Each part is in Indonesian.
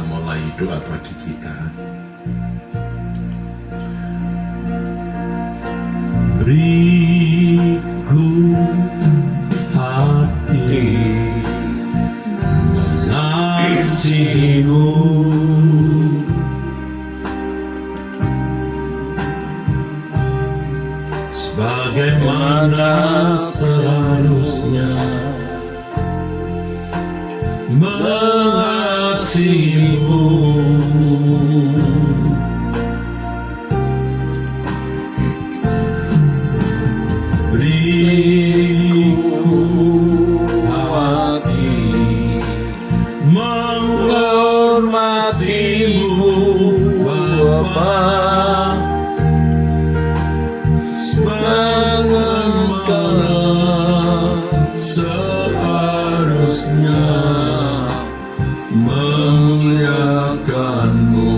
mulai doa pagi kita. Beriku hati mengasihimu, sebagaimana seharusnya mengasihimu. Beriku hati menghormatimu, Bapa, sebagaimana seharusnya memuliakanmu.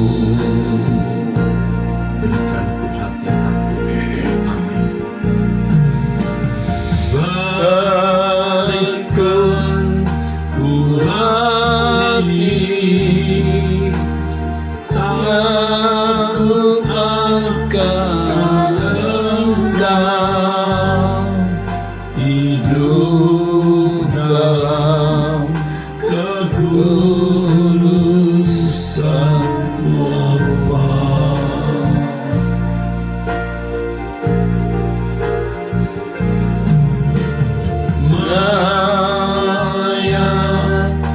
Berikanku hati takut, amin. Berikanku hati takut akan Engkau, hidup dalam kekudusan-Mu Bapa.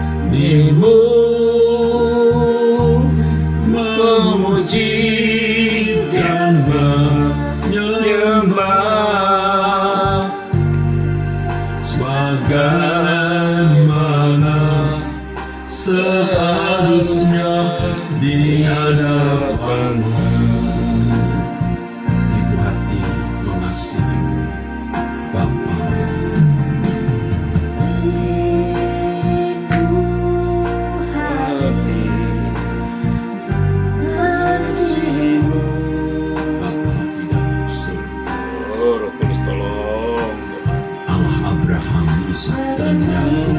Melayanimu, memuji dan menyembah, sebagaimana seharusnya di hadapan-Mu. Beriku hati mengasihimu, Bapa. Bapa di dalam surga, Roh Kudus tolong Allah Abraham, Ishak dan Yakub,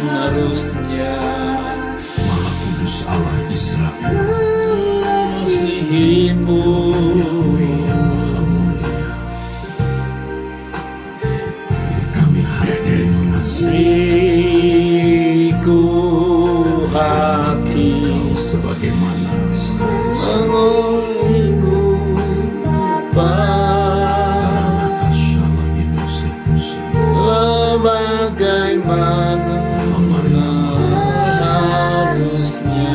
harusnya Maha Kudus Allah Israel, mengasihimu. Yahweh yang Maha Mulia. Beri kami hati mengasihi Beriku hati Engkau sebagaimana seharusnya. mengenalmu, Bapa, Karena kasyama inusipusi sebagaimana harusnya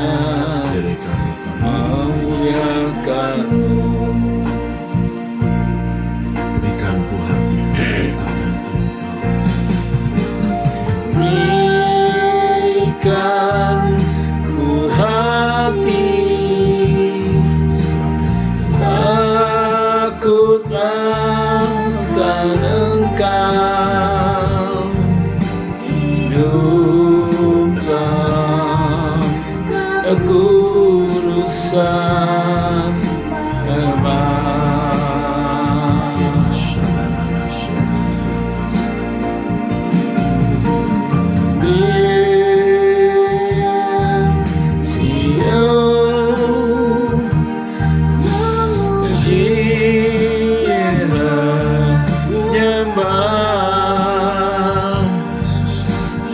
dari kami memuliakanmu. berikanku hati akan Engkau. Berikan ku hati takut akan Engkau, hidup dalam kekudusan Bapa.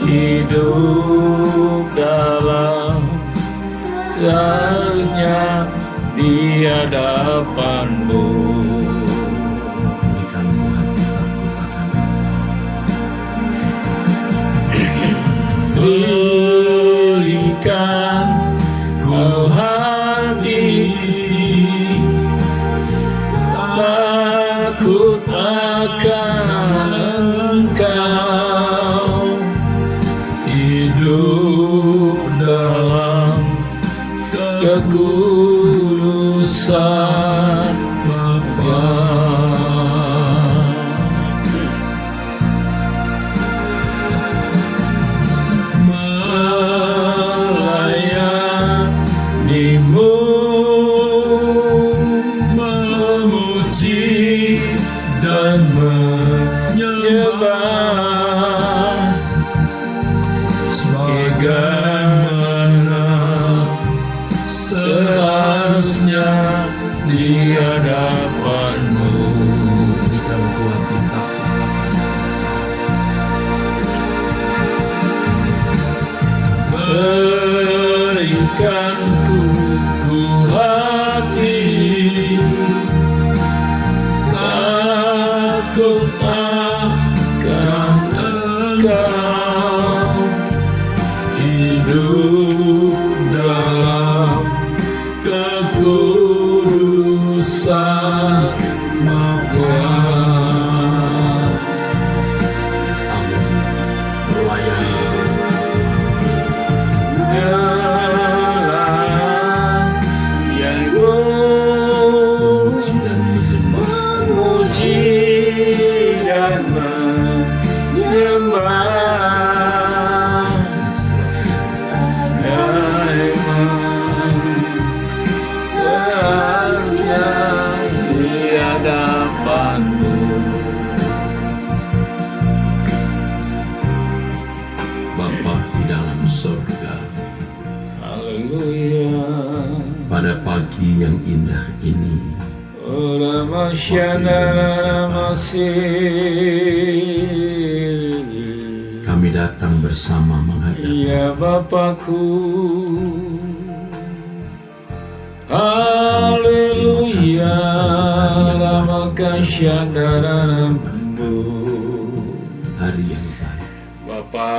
Hidup dalam kasih-Nya di hadapan-Mu. Berikanku hati takut akan Engkau. Berikan ku hati takut akan Engkau, hidup dalam kekudusan Bapa. Melayanimu, memuji dan menyembah, sebagaimana akan ku hati, takut akan Engkau, hidup dalam kekudusan Bapa. Amin. Melayani Jalan yang memuji dan menyembah memuji dan menyembah seharusnya di hadapan-Mu. Bapa di dalam surga, Haleluya. pada pagi yang indah ini kami datang bersama menghadap Ya Bapakku, Haleluya, Ramakasyadaranambu. hari yang baik, Bapa,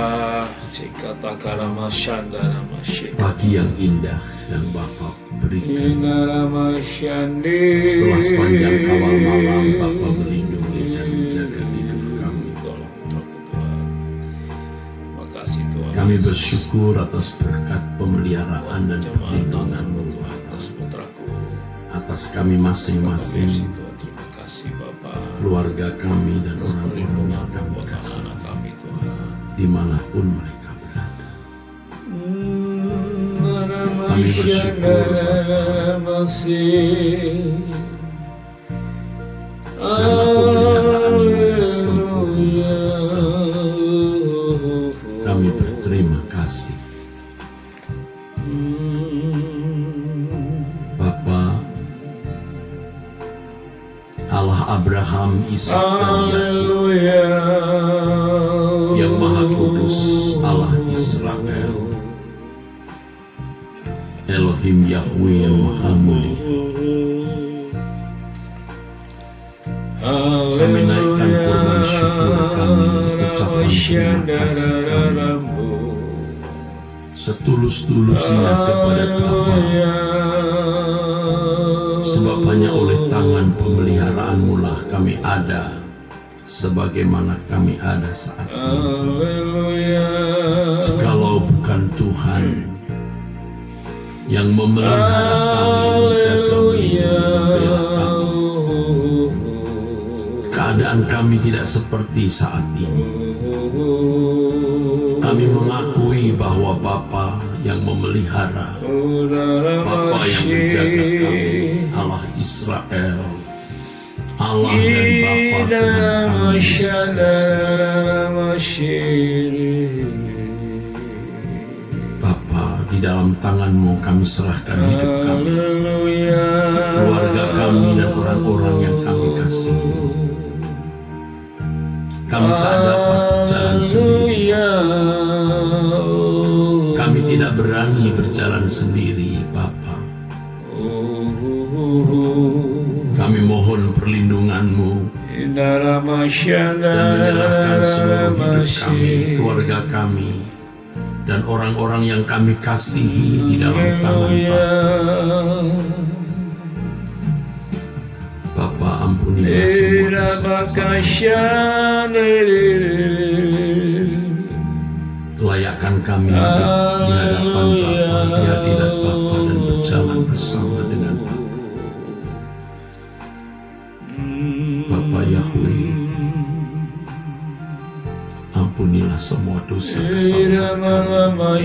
Sikatakaramasyandaramasyi. pagi yang indah yang Bapa berikan. Inaramasyandi. Setelah sepanjang kawal malam, Bapa melindungi dan menjaga tidur kami. Makasih Tuhan. Kami bersyukur atas berkat pemeliharaan dan perlindungan-Mu, Bapa, Atas putraku. atas kami masing-masing, Tuhan, terima kasih Bapa. keluarga kami dan orang-orang yang kami kasih, Anak kami Tuhan. dimanapun mereka berada. Kami bersyukur, karena pemeliharaan-Mu yang sempurna atas kami. Kami berterima kasih. Bapa, Allah Abraham, Ishak dan Yakub, yang Maha Kudus, Allah Israel, Elohim Yahweh yang Maha Mulia, kami naikkan kurban syukur kami, ucapan terima kasih kami setulus-tulusnya kepada Bapa, sebab hanya oleh tangan pemeliharaan-Mu lah kami ada sebagaimana kami ada saat ini. Jikalau bukan Tuhan yang memelihara kami, menjaga, melindungi, membela kami, keadaan kami tidak seperti saat ini. Kami mengakui bahwa Bapa yang memelihara, Bapa yang menjaga kami, Allah Israel, Allah dan Bapa Tuhan kami Yesus Kristus. Bapa, di dalam tangan-Mu kami serahkan hidup kami, keluarga kami dan orang-orang yang kami kasihi. Kami tak dapat berjalan sendiri. Kami tidak berani berjalan sendiri, Bapa. Kami mohon perlindungan-Mu dan menyerahkan seluruh hidup kami, keluarga kami, dan orang-orang yang kami kasihi di dalam tangan Bapa. Ampunilah semua kesalahan. Layakkan kami hidup di hadapan Bapa, di hadirat Bapa, dan berjalan bersama dengan Bapa Yahweh. Ampunilah semua dosa kesalahan kami,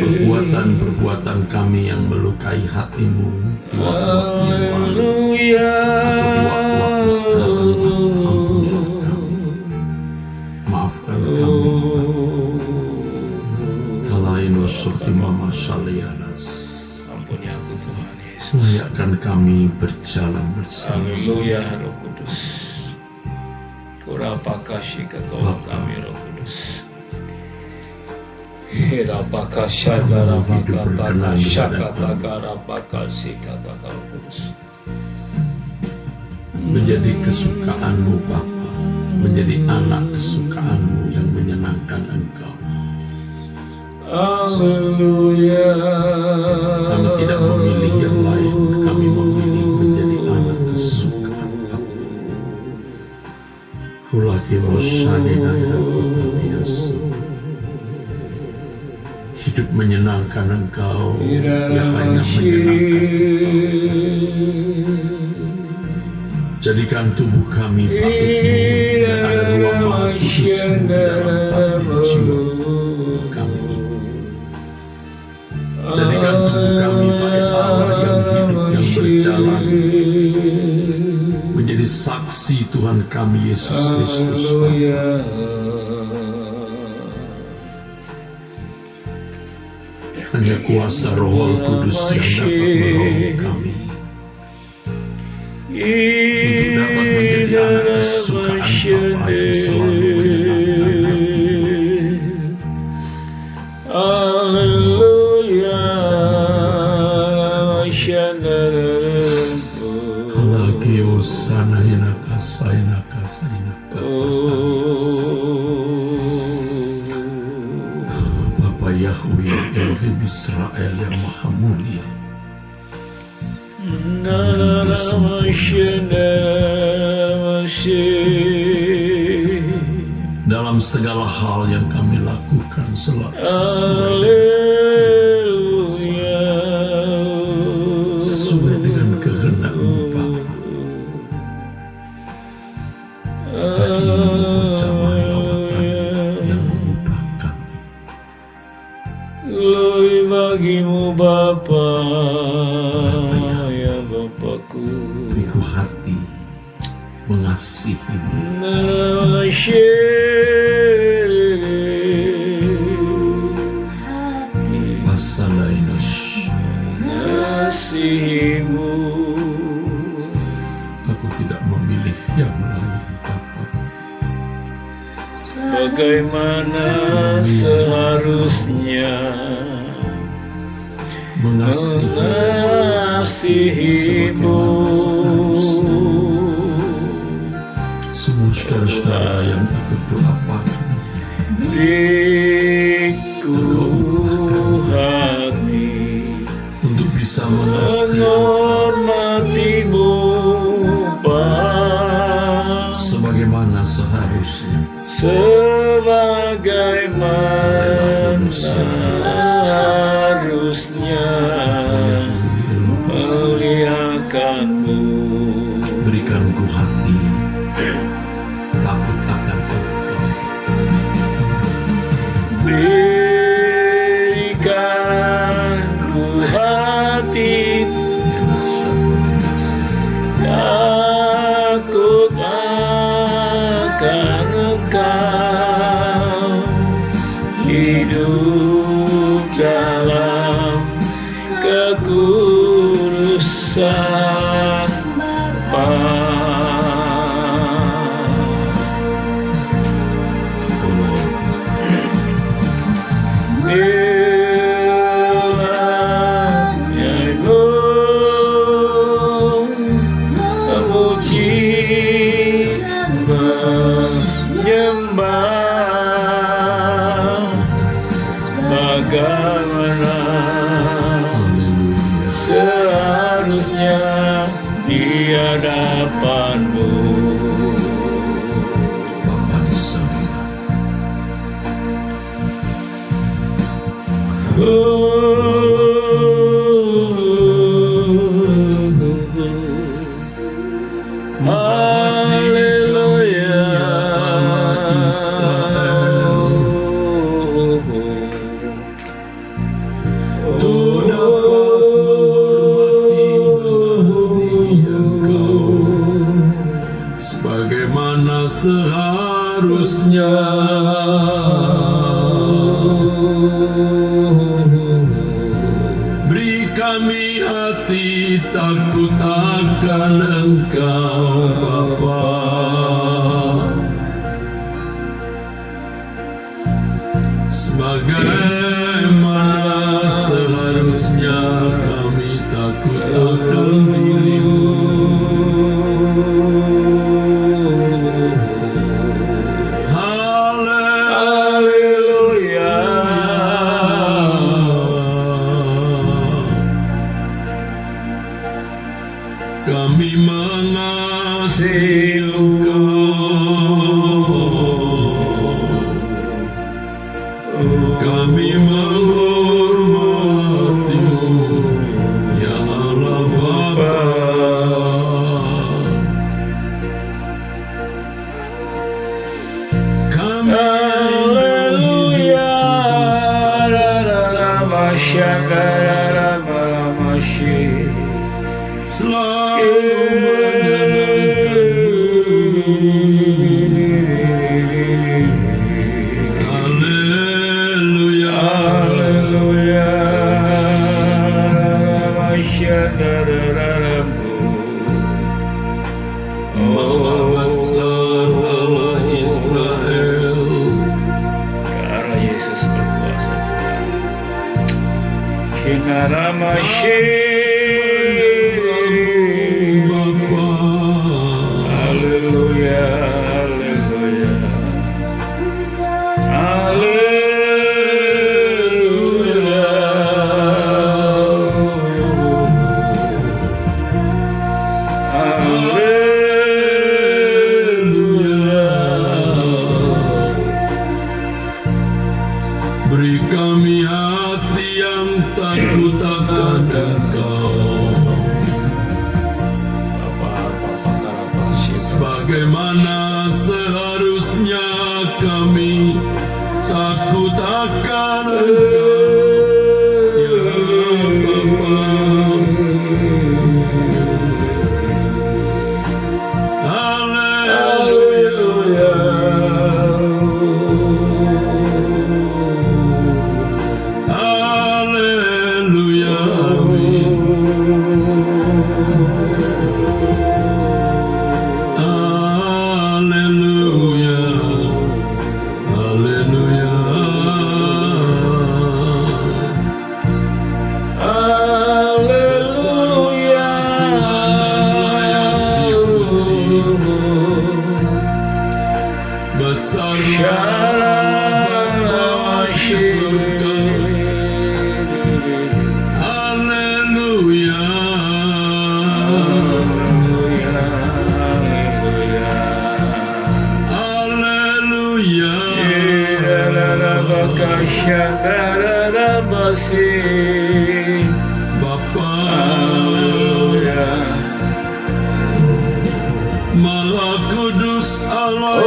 perbuatan-perbuatan kami yang melukai hati-Mu di waktu-waktu yang lalu atau di waktu-waktu sekarang. Ampunilah kami, maafkan kami, Kalain wasurti mama syalianas. Ampuni aku Tuhan Yesus. Layakkan kami berjalan bersama. Haleluya Roh Kudus. Kurapa kasih ketua kami Roh Kudus. hidup berkenan di hadapan-Mu. Menjadi kesukaan-Mu Bapa, menjadi anak kesukaan-Mu yang menyenangkan Engkau. Haleluya. Kami tidak memilih yang lain, kami memilih menjadi anak kesukaan Bapa. Hulaki moshani nairaku biasa. Hidup menyenangkan Engkau, ya hanya menyenangkan Engkau. Jadikan tubuh kami bait-Mu dan ada ruang Maha Kudus-Mu dalam batin jiwa kami. Jadikan tubuh kami bait Allah yang hidup, yang berjalan, menjadi saksi Tuhan kami Yesus Kristus Bapa. Hanya kuasa Roh Kudus yang dapat menolong kami untuk dapat menjadi anak kesukaan Bapa yang selalu menyenangkan hati-Mu. Haleluya. Halaki osana hinaka sainaka sainaka. Bapa Yahweh Elohim Israel yang Maha Mulia, kami sempurna dalam segala hal yang kami lakukan sesuai dengan kehendak-Mu Bapa. Bagi mohon jamah lawatan yang mengubah kami. Glory bagi-Mu Bapa, ya Bapakku. Beriku hati mengasihi-Mu. Pasalainos. Kasih-Mu. Aku tidak memilih yang lain Bapa. Bagaimana seharusnya mengasihi-Mu semua saudara-saudara yang ikut doa pagi. Beriku hati untuk bisa mengasihi menghormati-Mu Bapa, sebagaimana seharusnya. Sebagaimana seharusnya melihatkan-Mu. Berikanku hati takut akan Engkau. Berikanku hati takut akan Engkau, hidup dalam kekudusan Bapa. Bagaimana seharusnya di hadapan-Mu Bapa di surga. Haleluya. Tuh dapat mengasihi Engkau sebagaimana seharusnya. Beri kami hati takut akan Engkau Bapa, sebagai selalu menyenangkanmu. Haleluya, Maha besar Allah Israel. Karena Yesus berkuasa Tuhan. Kinaramashi. Bapa, Haleluya, haleluya. Haleluya. beri kami hati yang takut akan Engkau, sebagaimana seharusnya kami takut akan Engkau, ya Bapa. Haleluya, haleluya, amin. Haleluya, haleluya. Besarlah Tuhan dan layak dipuji. Besarlah Allah Bapa di surga. Haleluya, haleluya. Bapa, Maha Kudus Allah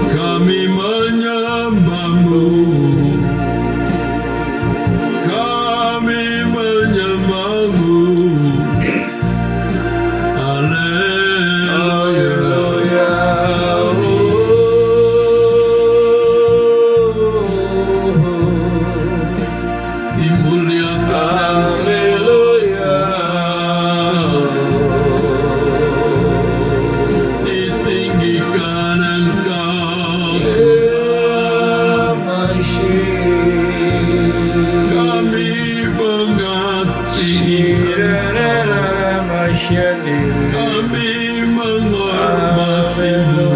kami menyembahmu, kami menyembahmu. Haleluya, dimuliakan ditinggikan Engkau, kami mengasihi, kami menghormatimu.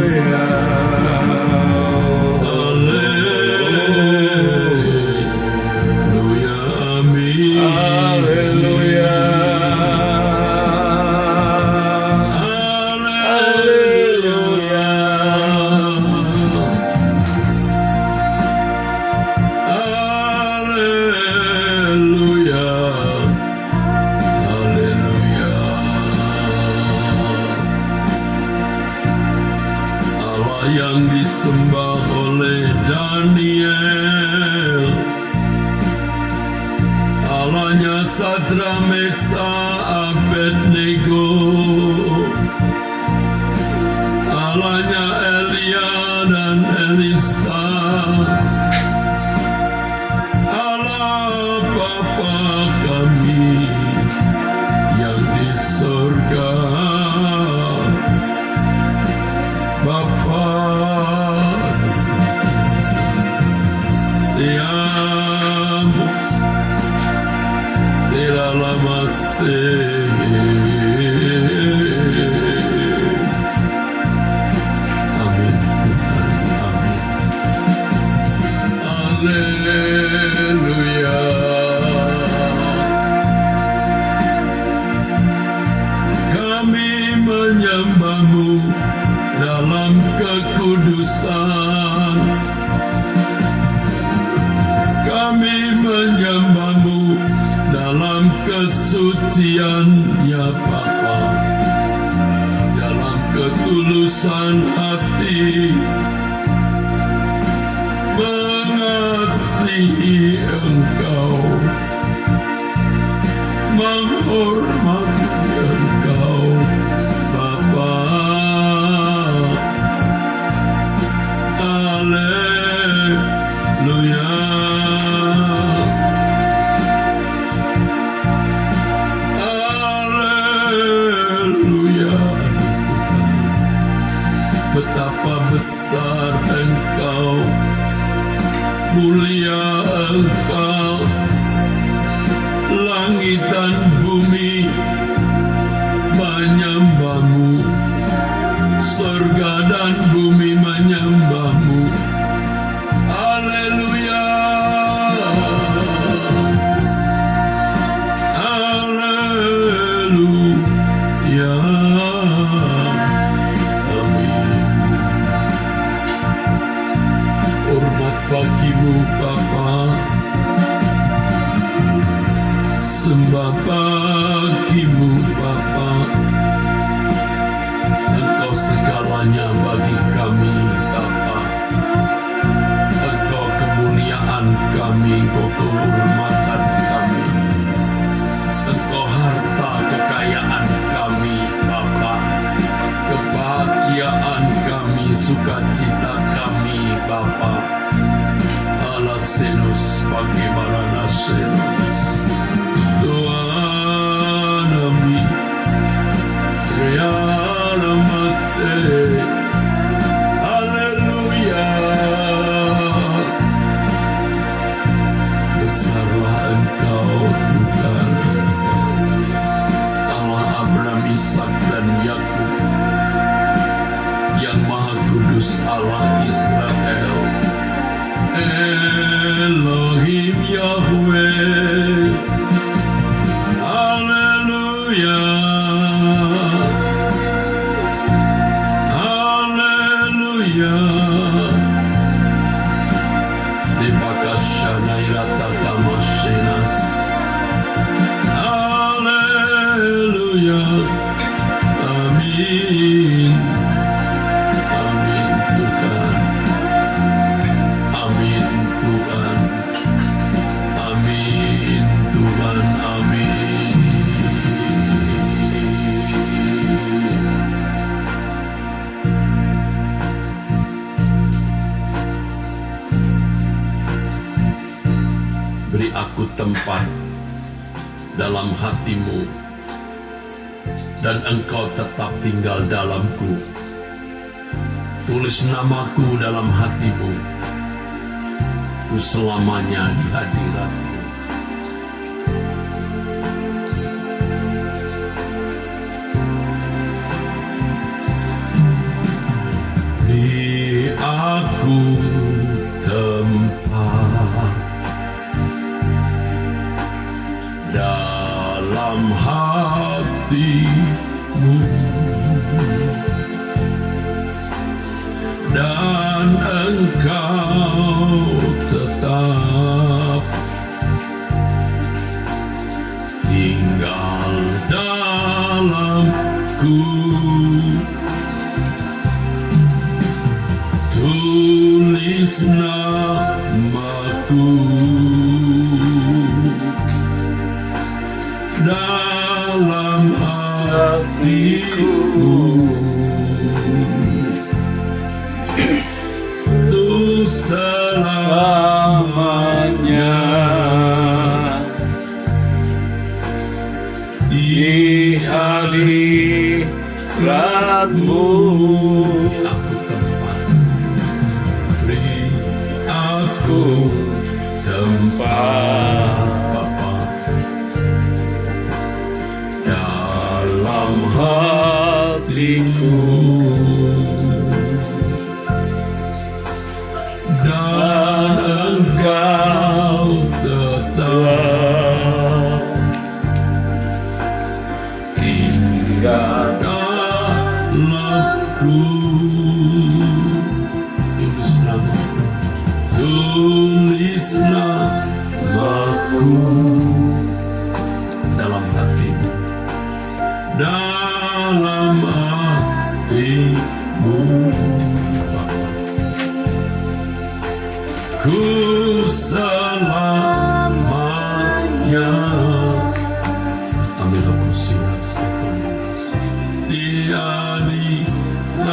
Haleluya, amin. Haleluya. Haleluya, haleluya, haleluya. Allah yang disembah oleh Daniel, Allahnya Sadra, Mesa, Abednego, Allahnya Elia dan Elisa, Allah Bapa kami yang di surga. Bapa, diamos de la amin, amin. Haleluya. Kami menyembahmu dalam kekudusan, kami menyembahmu dalam kesuciannya Bapa, dalam ketulusan hati mengasihi Engkau, menghormati Engkau Bapa. Haleluya. Haleluya. Betapa besar Engkau, mulia Engkau, langit dan bumi menyembah-Mu, surga dan bumi menyembah-Mu. Haleluya. Haleluya. Amin. Hormat bagi-Mu Bapa, sembah bagi-Mu Bapa. Engkau segalanya bagi kami Bapa. Engkau kemuliaan kami, Engkau kehormatan kami, Engkau harta kekayaan kami Bapa, kebahagiaan kami, sukacita kami Bapa. Alasenus bagaimana nasenus Tuhan amin. Haleluya. Besarlah Engkau Tuhan, Allah Abraham, Ishak dan Yakub, yang Maha Kudus, Allah Israel. Elohim Yahweh. Haleluya. Haleluya. Dibakashana irata damashenas. Haleluya. Amin. Amin Tuhan. Amin Tuhan. Amin Tuhan. Amin. Beri aku tempat dalam hati-Mu, dan Engkau tetap tinggal dalamku. Tulis namaku dalam hati-Mu, ku selamanya di hadirat-Mu. Beri aku tempat dalam hati-Mu, dan Engkau tetap tinggal dalamku. Tulis namaku dalam hati-Mu, untuk selamanya di hadirat-Mu. Beri aku tempat Bapa dalam hati-Ku, dan Engkau tetap tinggal dalamku. Tulis namaku dalam dalam hatimu, Bapa. Ku selamanya. Amin. Aku siasa di hadiratmu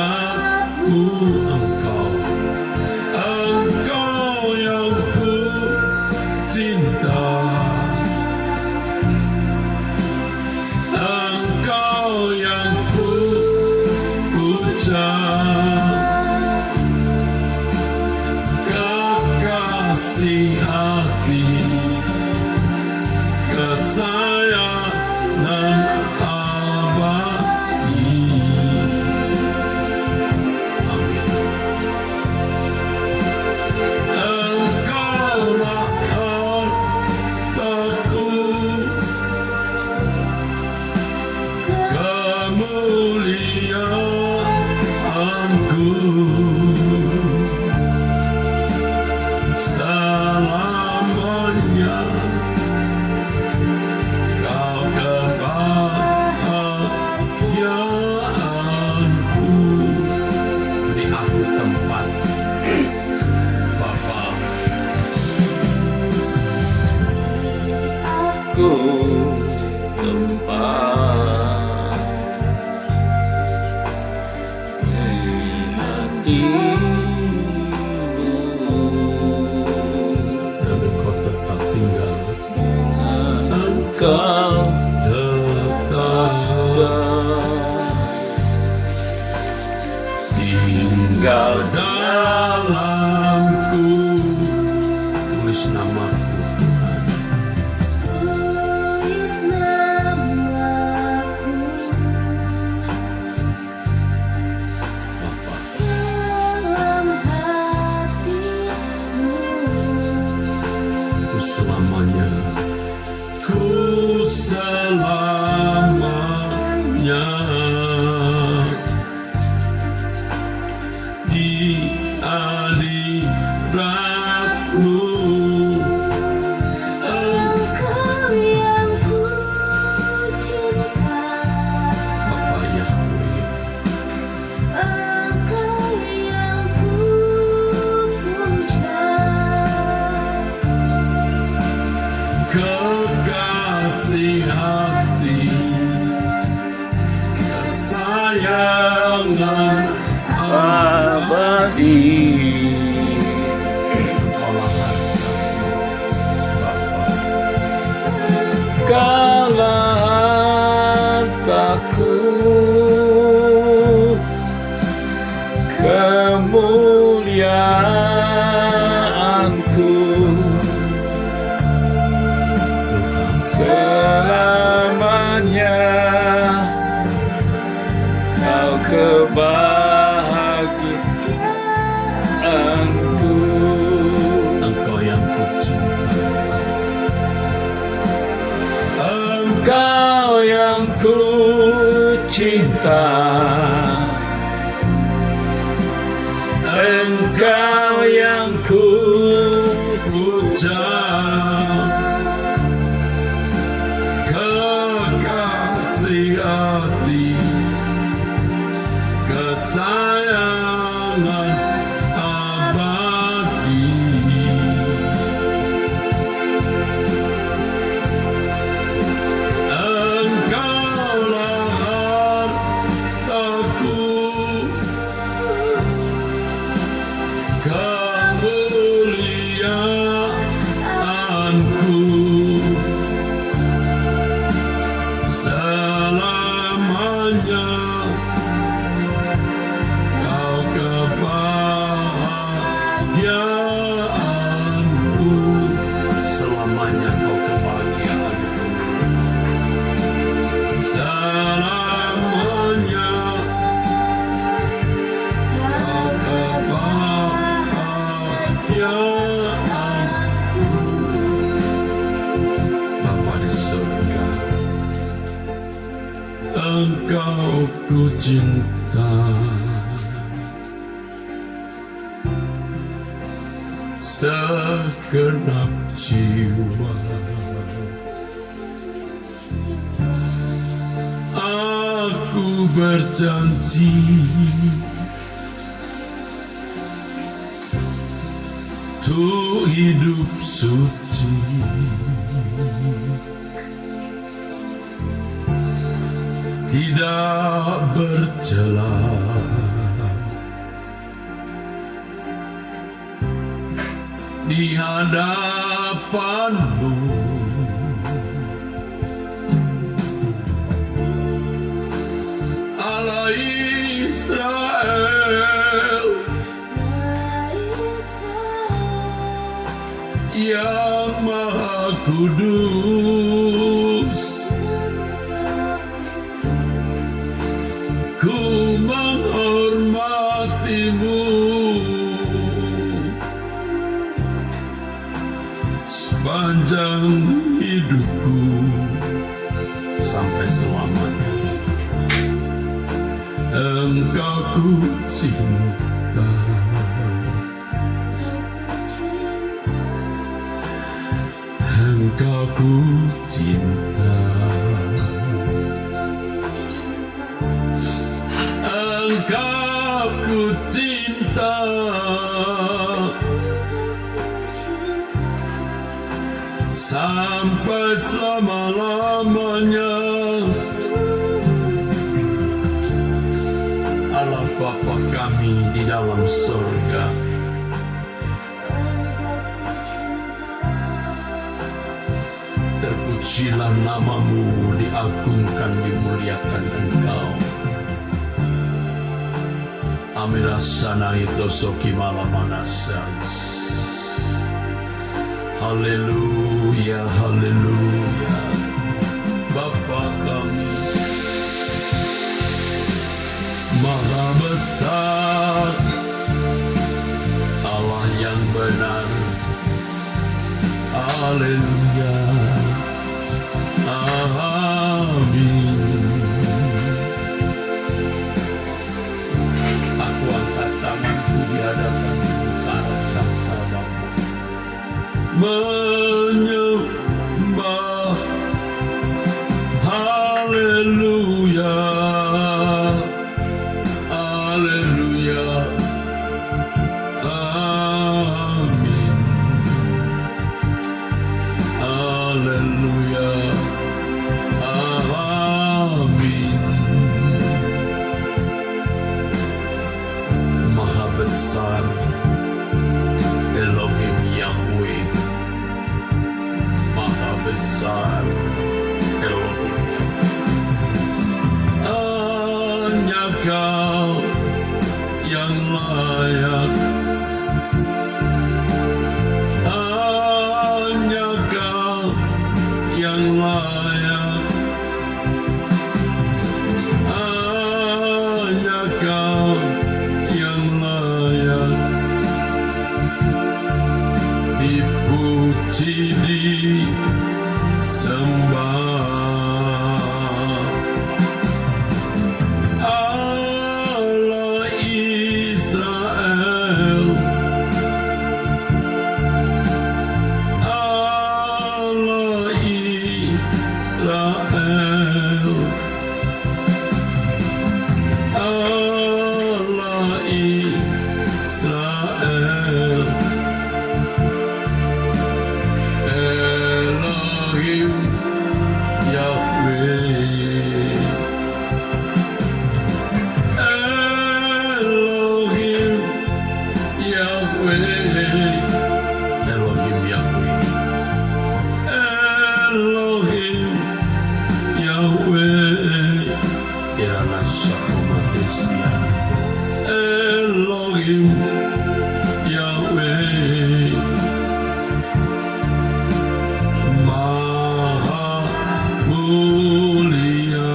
Engkau yang ku cinta, Engkau yang ku puja, kekasih hati, kesayangan abadi. Amin. Engkaulah hartaku, kemuliaanku, selamanya Kau kebahagiaanku. Beri aku tempat, Bapa. Ku tempat di hatimu, Dan Engkau tetap tinggal, Engkau tetap tinggal dalamku. Tulis namaku, Tuhan. Tulis namaku Bapa. dalam hatimu. Ku selamanya, ku selamanya di hadiratmu, Engkau yang ku cinta, Bapa Yahweh. Engkau yang ku puja, Kekasih hati, kesayangan abadi. Engkaulah hartaku, Bapa. Kaulah hartaku, kemuliaanku, selamanya Kau kebahagiaanku. Engkau yang ku cinta, Engkau yang ku cinta, Engkau yang ku puja, kekasih hati, kesayangan abadi. Engkaulah hartaku, kemuliaanku, selamanya Kau kebahagiaanku, selamanya Kau kebahagiaanku, selamanya Kau kebahagiaanku. Bapa di surga, Engkau ku cinta, segenap jiwa. Aku berjanji untuk hidup suci, tidak bercela, di hadapan-Mu. Allah Israel yang Maha Kudus, ku menghormati-Mu sepanjang hidupku sampai selamanya. Engkau ku cinta, Engkau ku cinta, Engkau ku cinta, sampai selama-lamanya. Allah Bapa kami di dalam surga, terpujilah nama-Mu, diagungkan, dimuliakan Engkau. Amirasana itu soki malamanasans. Haleluya, haleluya. Bapa kami Maha besar, Allah yang benar. Haleluya, amin. Aku angkat tanganku di hadapan-Mu ke arah tahta Bapa, menyembah. Haleluya, haleluya, amin. Haleluya, amin. Maha besar Elohim Yahweh, Maha besar Elohim Yahweh. Hanya Kau yang layak, hanya Kau yang layak, hanya Kau yang layak dipuji, disembah. Allah Israel, Allah Israel, Allah Israel, Elohim Yahweh, Elohim Yahweh, Elohim Yahweh, Elohim Yahweh, Irana Shakomatesia, Elohim Yahweh, Maha mulia.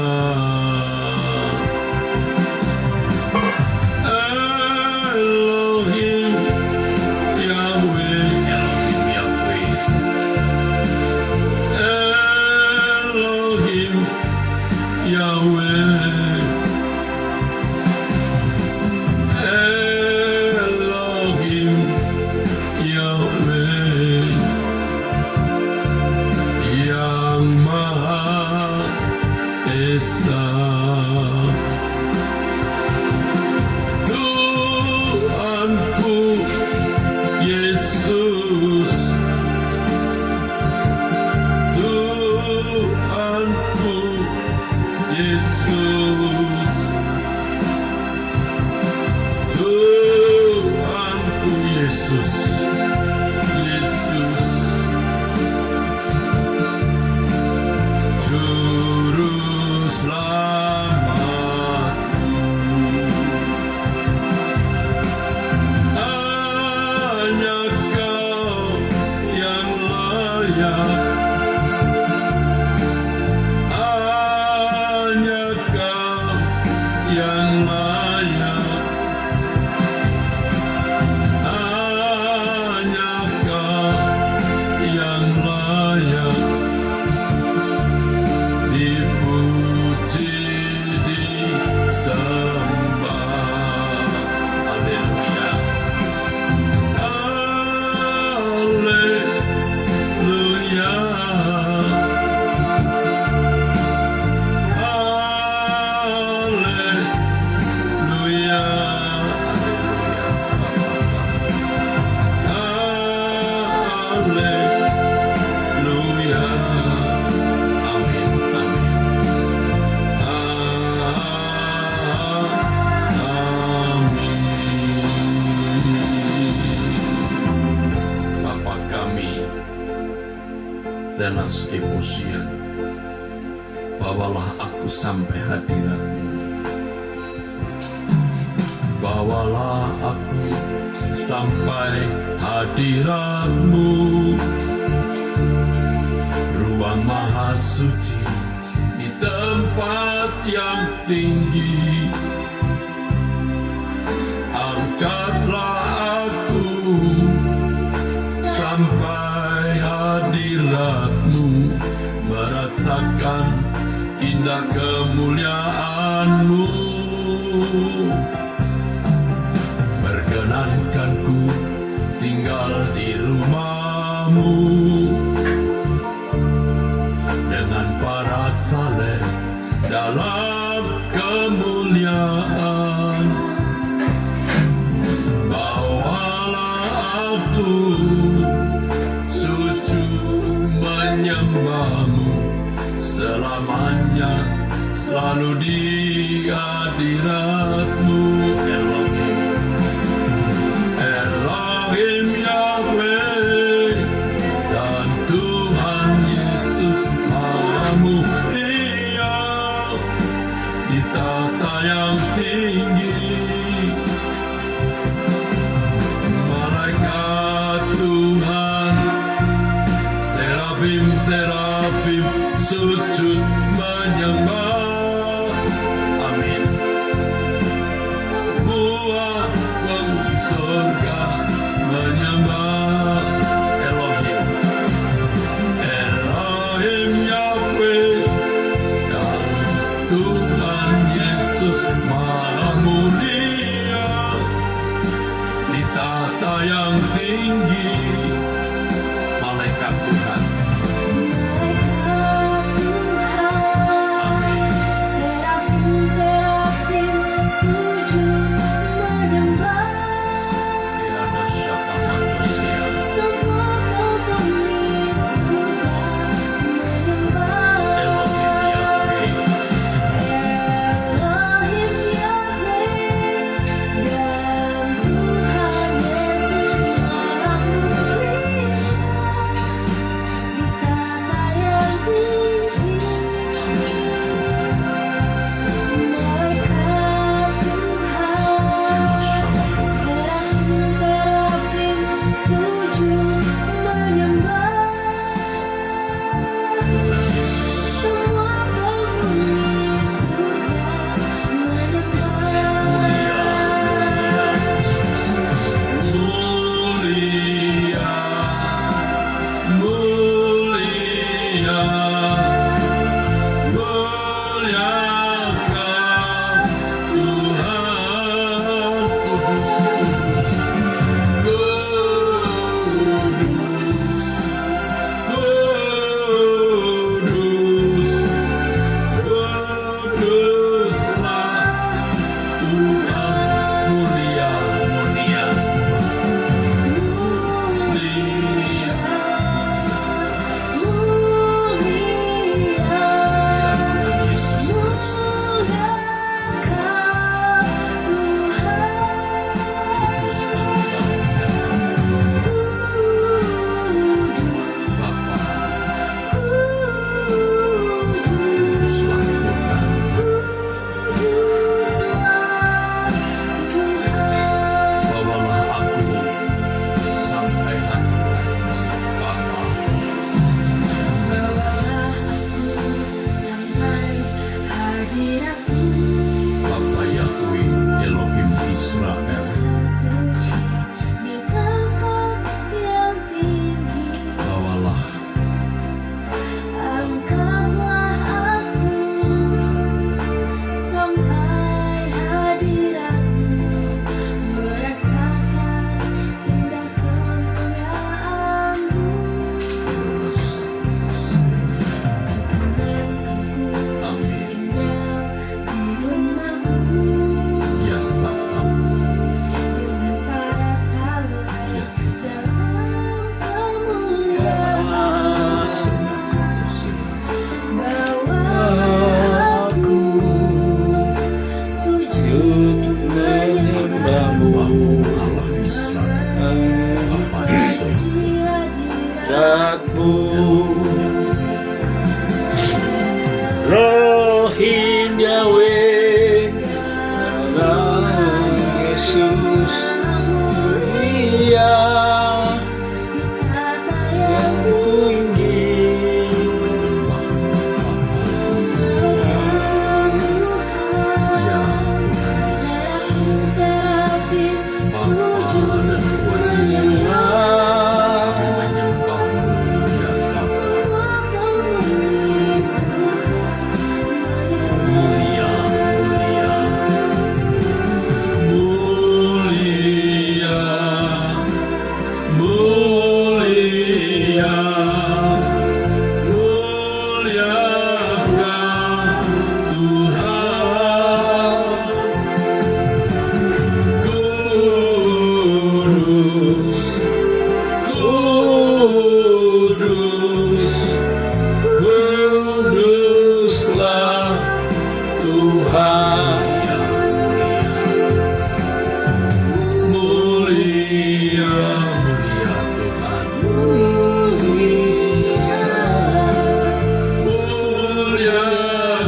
Elohim Yahweh, Elohim Yahweh, Elohim Yahweh, Elohim Yahweh, yang Maha Esa. Nas Keposian. Bawalah aku sampai hadirat-Mu. Bawalah aku sampai hadirat-Mu. Ruang maha suci di tempat yang tinggi. Angkatlah aku sampai hadirat-Mu, merasakan indah kemuliaan-Mu. Perkenankan ku tinggal di rumah-Mu dengan para saleh dalam kemuliaan. Bawalah aku sujud menyembah-Mu selamanya, selalu di hadirat-Mu. Elohim, Elohim Yahweh, dan Tuhan Yesus Maha Mulia di tahta yang tinggi. Malaikat Tuhan, serafim, serafim sujud menyembah. Amin. Semua penghuni surga menyembah Elohim, Elohim Yahweh, dan Tuhan Yesus Maha Mulia di tahta yang tinggi. Malaikat Tuhan, Malaikat Tuhan, amin.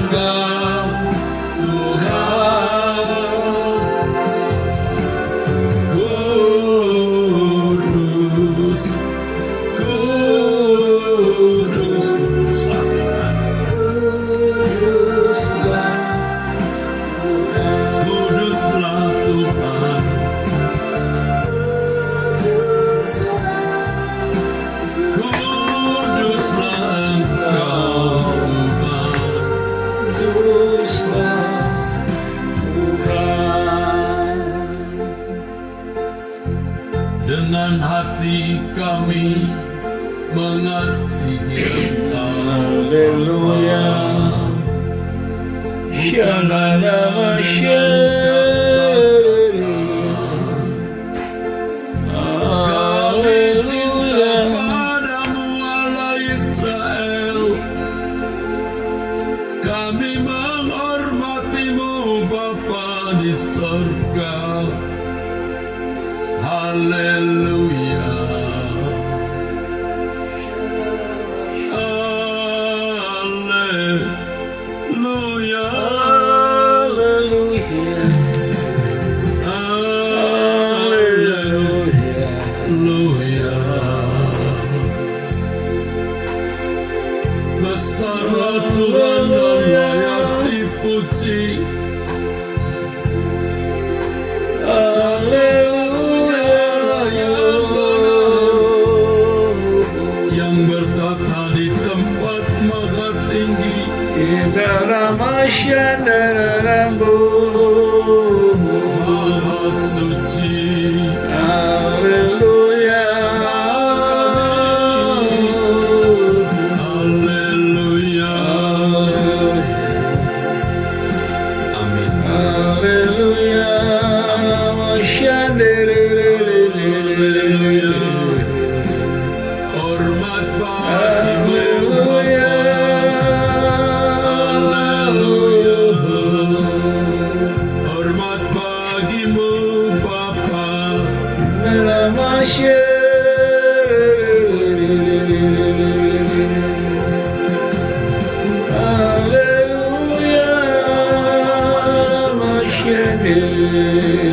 Engkau Tuhan, kudus, kudus, kuduslah Tuhan, kuduslah Engkau Tuhan. Dengan hati kami mengasihi Engkau, Haleluya. Shalala kami cinta padamu Allah Israel, kami menghormatimu Bapa di surga. Haleluya. Haleluya. Haleluya. Besarlah Tuhan dan layak dipuji. Satu-satunya Allah yang benar, yang bertata di tempat maha tinggi. Maha suci. Haleluya. Haleluya. Amin. Haleluya. Haleluya. Hormat bagimu Bapa. Haleluya. Hormat bagimu Bapa.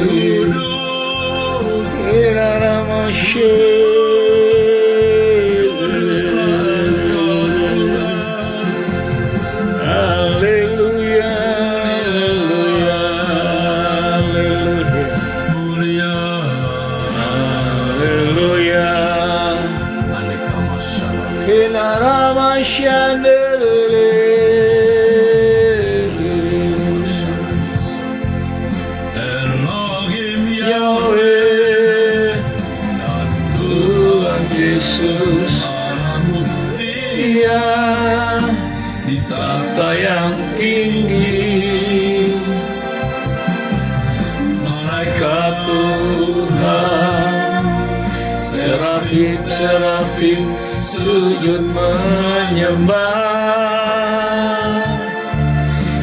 Kudus, kuduslah Engkau Tuhan. Mulia. Aneka masyarakat. Elohim Yahweh, dan Tuhan Yesus Allahmu Dia di tata yang tinggi. Malaikat Tuhan, serafim sujud menyembah.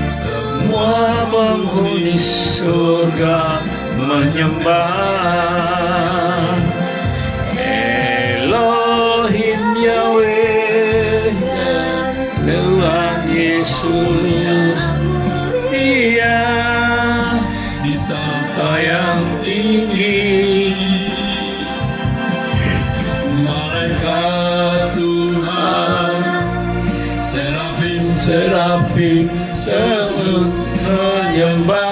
Semua penghuni surga menyembah. Elohim Yahweh, Tuhan Yesus Dia di tata yang tinggi. Malaikat Tuhan, serafim sujud menyembah.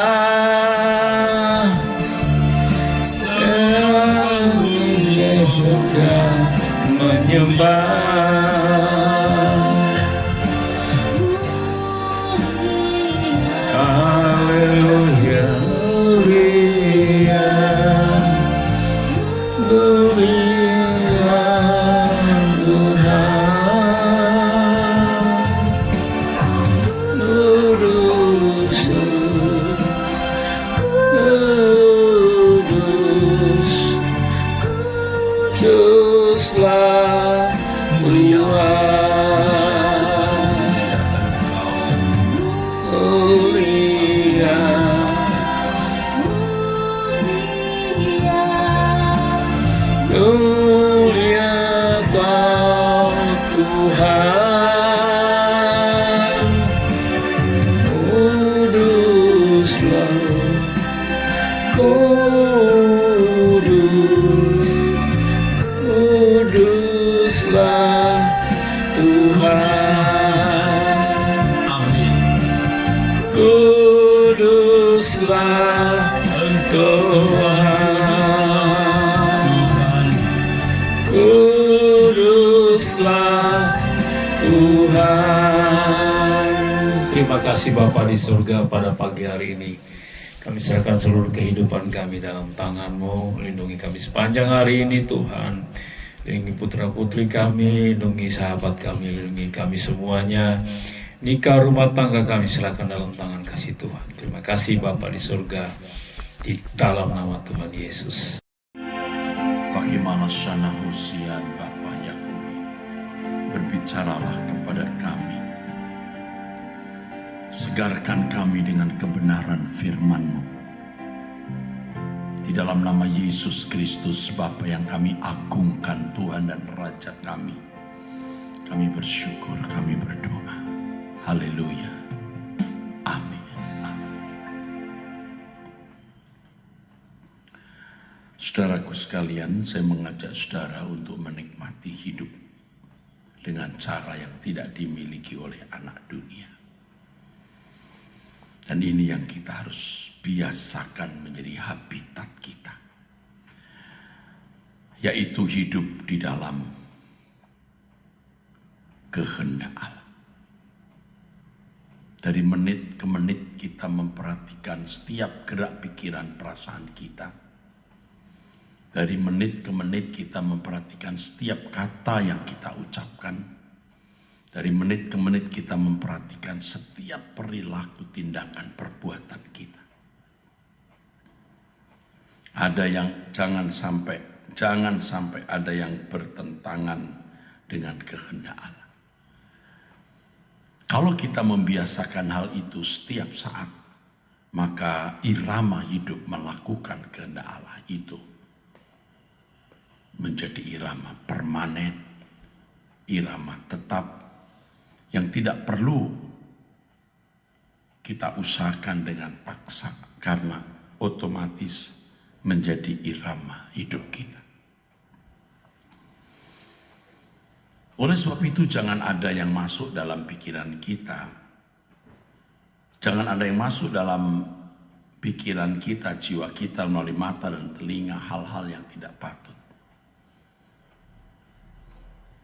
Semua penghuni surga menyembah. Haleluya. Kuduslah mulia. Terima kasih Bapa di surga pada pagi hari ini. Kami serahkan seluruh kehidupan kami dalam tangan-Mu. Lindungi kami sepanjang hari ini Tuhan. Lindungi putra-putri kami, lindungi sahabat kami, lindungi kami semuanya. Nikah rumah tangga kami serahkan dalam tangan kasih Tuhan. Terima kasih Bapa di surga. Di dalam nama Tuhan Yesus. Bagaimana sana husian Bapa Yahweh, berbicaralah kepada kami. Segarkan kami dengan kebenaran firman-Mu. Di dalam nama Yesus Kristus Bapa yang kami agungkan Tuhan dan Raja kami bersyukur, kami berdoa. Haleluya. Amin. Amin. Saudaraku sekalian, saya mengajak saudara untuk menikmati hidup dengan cara yang tidak dimiliki oleh anak dunia. Dan ini yang kita harus biasakan menjadi habitat kita, yaitu hidup di dalam kehendak Allah. Dari menit ke menit kita memperhatikan setiap gerak pikiran perasaan kita. Dari menit ke menit kita memperhatikan setiap kata yang kita ucapkan. Dari menit ke menit kita memperhatikan setiap perilaku, tindakan, perbuatan kita. Ada yang jangan sampai ada yang bertentangan dengan kehendak Allah. Kalau kita membiasakan hal itu setiap saat, maka irama hidup melakukan kehendak Allah itu menjadi irama permanen, irama tetap, yang tidak perlu kita usahakan dengan paksa, karena otomatis menjadi irama hidup kita. Oleh sebab itu jangan ada yang masuk dalam pikiran kita, jangan ada yang masuk dalam pikiran kita, jiwa kita melalui mata dan telinga hal-hal yang tidak patut.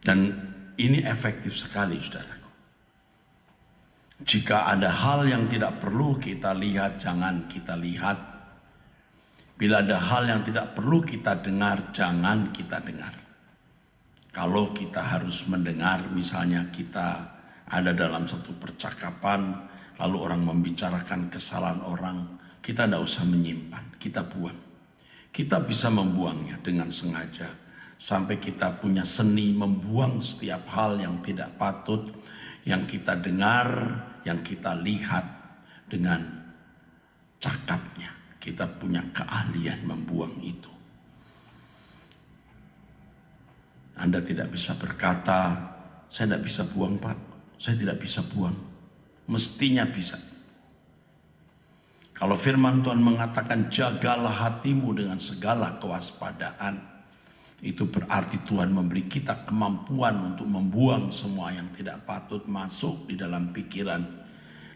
Dan ini efektif sekali saudaraku. Jika ada hal yang tidak perlu kita lihat, jangan kita lihat. Bila ada hal yang tidak perlu kita dengar, jangan kita dengar. Kalau kita harus mendengar, misalnya kita ada dalam satu percakapan, lalu orang membicarakan kesalahan orang, kita tidak usah menyimpan, kita buang. Kita bisa membuangnya dengan sengaja, sampai kita punya seni membuang setiap hal yang tidak patut, yang kita dengar, yang kita lihat dengan cakapnya. Kita punya keahlian membuang itu. Anda tidak bisa berkata, saya tidak bisa buang Pak, saya tidak bisa buang. Mestinya bisa. Kalau firman Tuhan mengatakan jagalah hatimu dengan segala kewaspadaan, itu berarti Tuhan memberi kita kemampuan untuk membuang semua yang tidak patut masuk di dalam pikiran,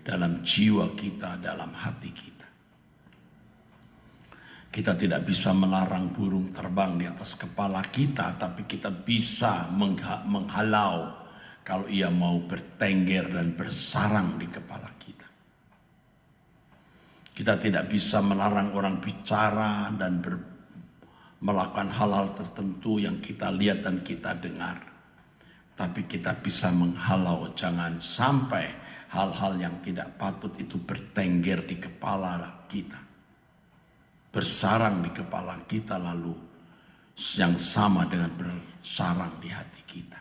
dalam jiwa kita, dalam hati kita. Kita tidak bisa melarang burung terbang di atas kepala kita, tapi kita bisa menghalau kalau ia mau bertengger dan bersarang di kepala kita. Kita tidak bisa melarang orang bicara dan melakukan hal-hal tertentu yang kita lihat dan kita dengar. Tapi kita bisa menghalau, jangan sampai hal-hal yang tidak patut itu bertengger di kepala kita. Bersarang di kepala kita, lalu yang sama dengan bersarang di hati kita.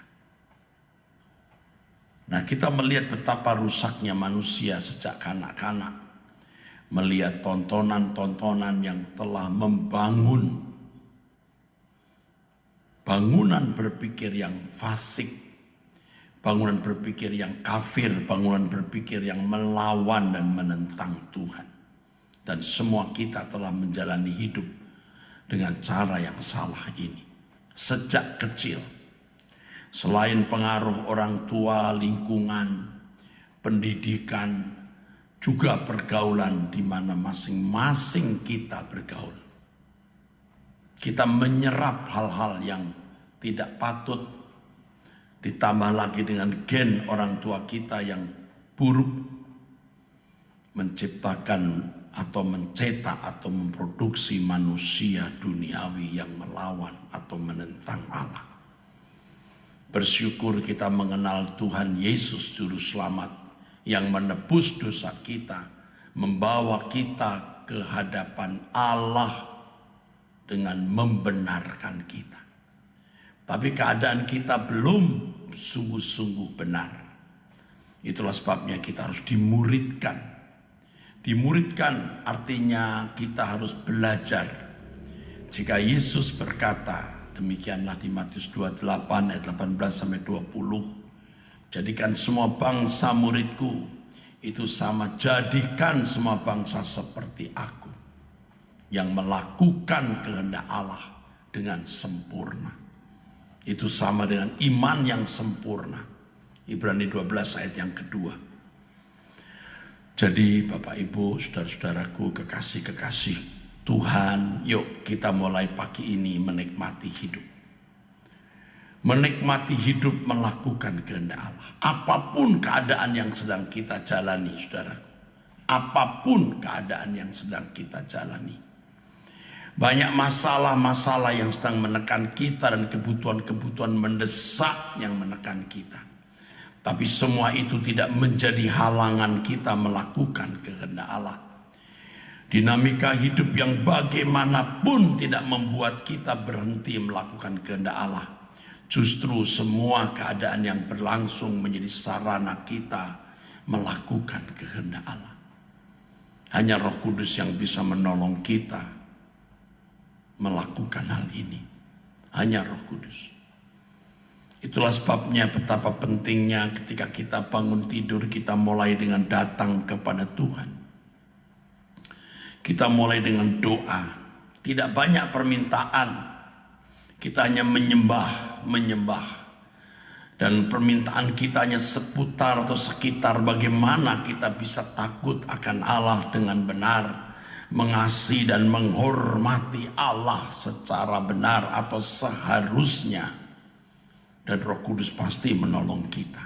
Nah, kita melihat betapa rusaknya manusia sejak kanak-kanak. Melihat tontonan-tontonan yang telah membangun bangunan berpikir yang fasik, bangunan berpikir yang kafir, bangunan berpikir yang melawan dan menentang Tuhan. Dan semua kita telah menjalani hidup dengan cara yang salah ini. Sejak kecil, selain pengaruh orang tua, lingkungan, pendidikan, juga pergaulan di mana masing-masing kita bergaul. Kita menyerap hal-hal yang tidak patut, ditambah lagi dengan gen orang tua kita yang buruk, menciptakan atau mencetak atau memproduksi manusia duniawi yang melawan atau menentang Allah. Bersyukur kita mengenal Tuhan Yesus Juru Selamat yang menebus dosa kita, membawa kita ke hadapan Allah dengan membenarkan kita. Tapi keadaan kita belum sungguh-sungguh benar. Itulah sebabnya kita harus dimuridkan. Dimuridkan artinya kita harus belajar. Jika Yesus berkata, demikianlah di Matius 28 ayat 18-20. Jadikan semua bangsa muridku. Itu sama, jadikan semua bangsa seperti aku, yang melakukan kehendak Allah dengan sempurna. Itu sama dengan iman yang sempurna. Ibrani 12 ayat yang kedua. Jadi Bapak Ibu, saudara-saudaraku, kekasih-kekasih Tuhan, yuk kita mulai pagi ini menikmati hidup. Menikmati hidup melakukan kehendak Allah. Apapun keadaan yang sedang kita jalani, saudaraku. Apapun keadaan yang sedang kita jalani. Banyak masalah-masalah yang sedang menekan kita dan kebutuhan-kebutuhan mendesak yang menekan kita. Tapi semua itu tidak menjadi halangan kita melakukan kehendak Allah. Dinamika hidup yang bagaimanapun tidak membuat kita berhenti melakukan kehendak Allah. Justru semua keadaan yang berlangsung menjadi sarana kita melakukan kehendak Allah. Hanya Roh Kudus yang bisa menolong kita melakukan hal ini. Hanya Roh Kudus. Itulah sebabnya betapa pentingnya ketika kita bangun tidur, kita mulai dengan datang kepada Tuhan. Kita mulai dengan doa. Tidak banyak permintaan. Kita hanya menyembah. Dan permintaan kita hanya seputar atau sekitar bagaimana kita bisa takut akan Allah dengan benar, mengasihi dan menghormati Allah secara benar atau seharusnya, dan Roh Kudus pasti menolong kita.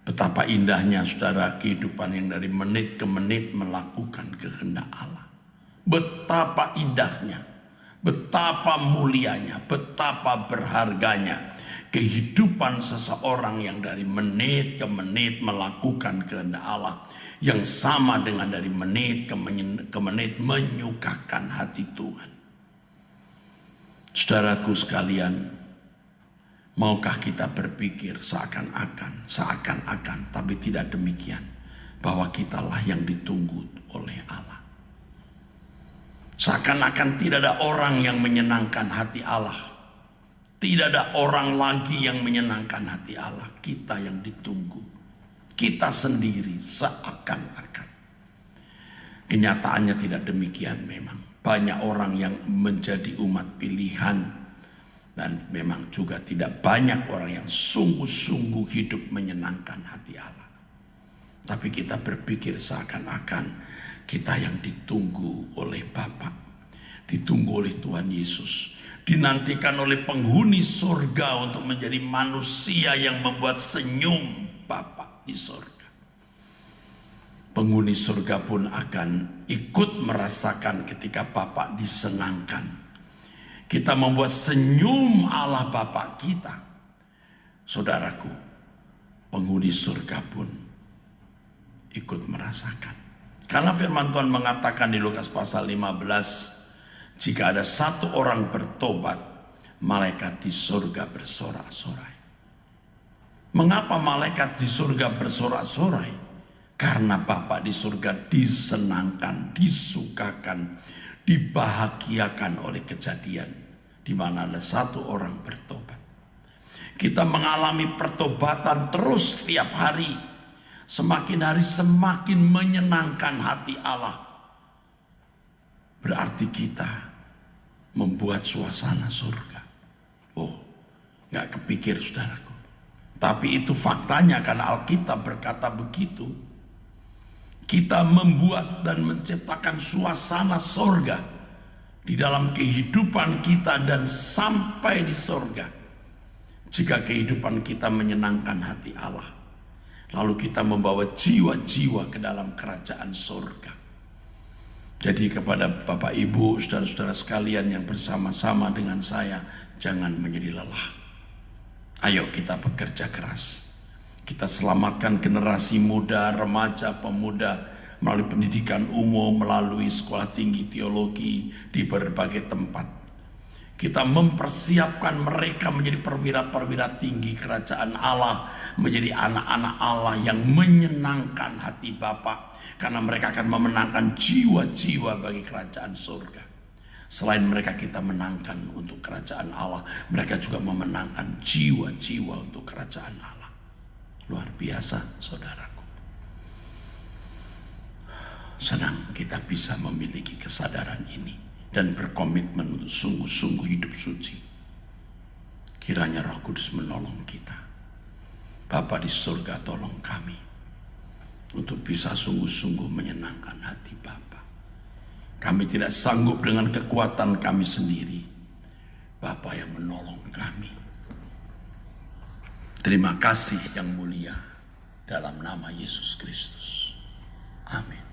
Betapa indahnya saudara kehidupan yang dari menit ke menit melakukan kehendak Allah. Betapa indahnya, betapa mulianya, betapa berharganya kehidupan seseorang yang dari menit ke menit melakukan kehendak Allah, yang sama dengan dari menit ke menit menyukakan hati Tuhan. Saudaraku sekalian, maukah kita berpikir seakan-akan, tapi tidak demikian, bahwa kitalah yang ditunggu oleh Allah. Seakan-akan tidak ada orang yang menyenangkan hati Allah. Tidak ada orang lagi yang menyenangkan hati Allah. Kita yang ditunggu. Kita sendiri seakan-akan. Kenyataannya tidak demikian memang. Banyak orang yang menjadi umat pilihan. Dan memang juga tidak banyak orang yang sungguh-sungguh hidup menyenangkan hati Allah. Tapi kita berpikir seakan-akan kita yang ditunggu oleh Bapa, ditunggu oleh Tuhan Yesus, dinantikan oleh penghuni surga untuk menjadi manusia yang membuat senyum Bapa di surga. Penghuni surga pun akan ikut merasakan ketika Bapa disenangkan. Kita membuat senyum Allah Bapa kita. Saudaraku, penghuni surga pun ikut merasakan. Karena firman Tuhan mengatakan di Lukas pasal 15, jika ada satu orang bertobat, malaikat di surga bersorak-sorai. Mengapa malaikat di surga bersorak-sorai? Karena Bapa di surga disenangkan, disukakan, dibahagiakan oleh kejadian di mana ada satu orang bertobat. Kita mengalami pertobatan terus setiap hari. Semakin hari semakin menyenangkan hati Allah. Berarti kita membuat suasana surga. Oh, gak kepikir saudaraku. Tapi itu faktanya karena Alkitab berkata begitu. Kita membuat dan menciptakan suasana surga di dalam kehidupan kita dan sampai di surga. Jika kehidupan kita menyenangkan hati Allah. lalu kita membawa jiwa-jiwa ke dalam kerajaan surga. Jadi kepada Bapak Ibu, saudara-saudara sekalian yang bersama-sama dengan saya, jangan menjadi lelah. Ayo kita bekerja keras. Kita selamatkan generasi muda, remaja, pemuda melalui pendidikan umum, melalui sekolah tinggi teologi di berbagai tempat. Kita mempersiapkan mereka menjadi perwira-perwira tinggi kerajaan Allah, menjadi anak-anak Allah yang menyenangkan hati Bapa, karena mereka akan memenangkan jiwa-jiwa bagi kerajaan surga. Selain mereka kita menangkan untuk kerajaan Allah, mereka juga memenangkan jiwa-jiwa untuk kerajaan Allah. Luar biasa, saudaraku. Senang kita bisa memiliki kesadaran ini dan berkomitmen untuk sungguh-sungguh hidup suci. Kiranya Roh Kudus menolong kita. Bapa di surga, tolong kami untuk bisa sungguh-sungguh menyenangkan hati Bapa. Kami tidak sanggup dengan kekuatan kami sendiri. Bapa yang menolong kami. Terima kasih yang mulia dalam nama Yesus Kristus. Amin.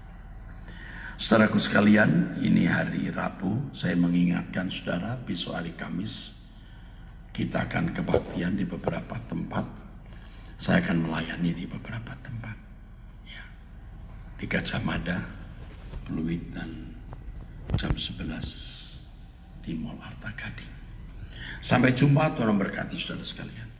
Saudaraku sekalian, ini hari Rabu. Saya mengingatkan saudara, besok hari Kamis kita akan kebaktian di beberapa tempat. Saya akan melayani di beberapa tempat, ya. Di Gajah Mada, Pluit, dan jam 11 di Mall Arta Gading. Sampai jumpa, Tuhan memberkati saudara sekalian.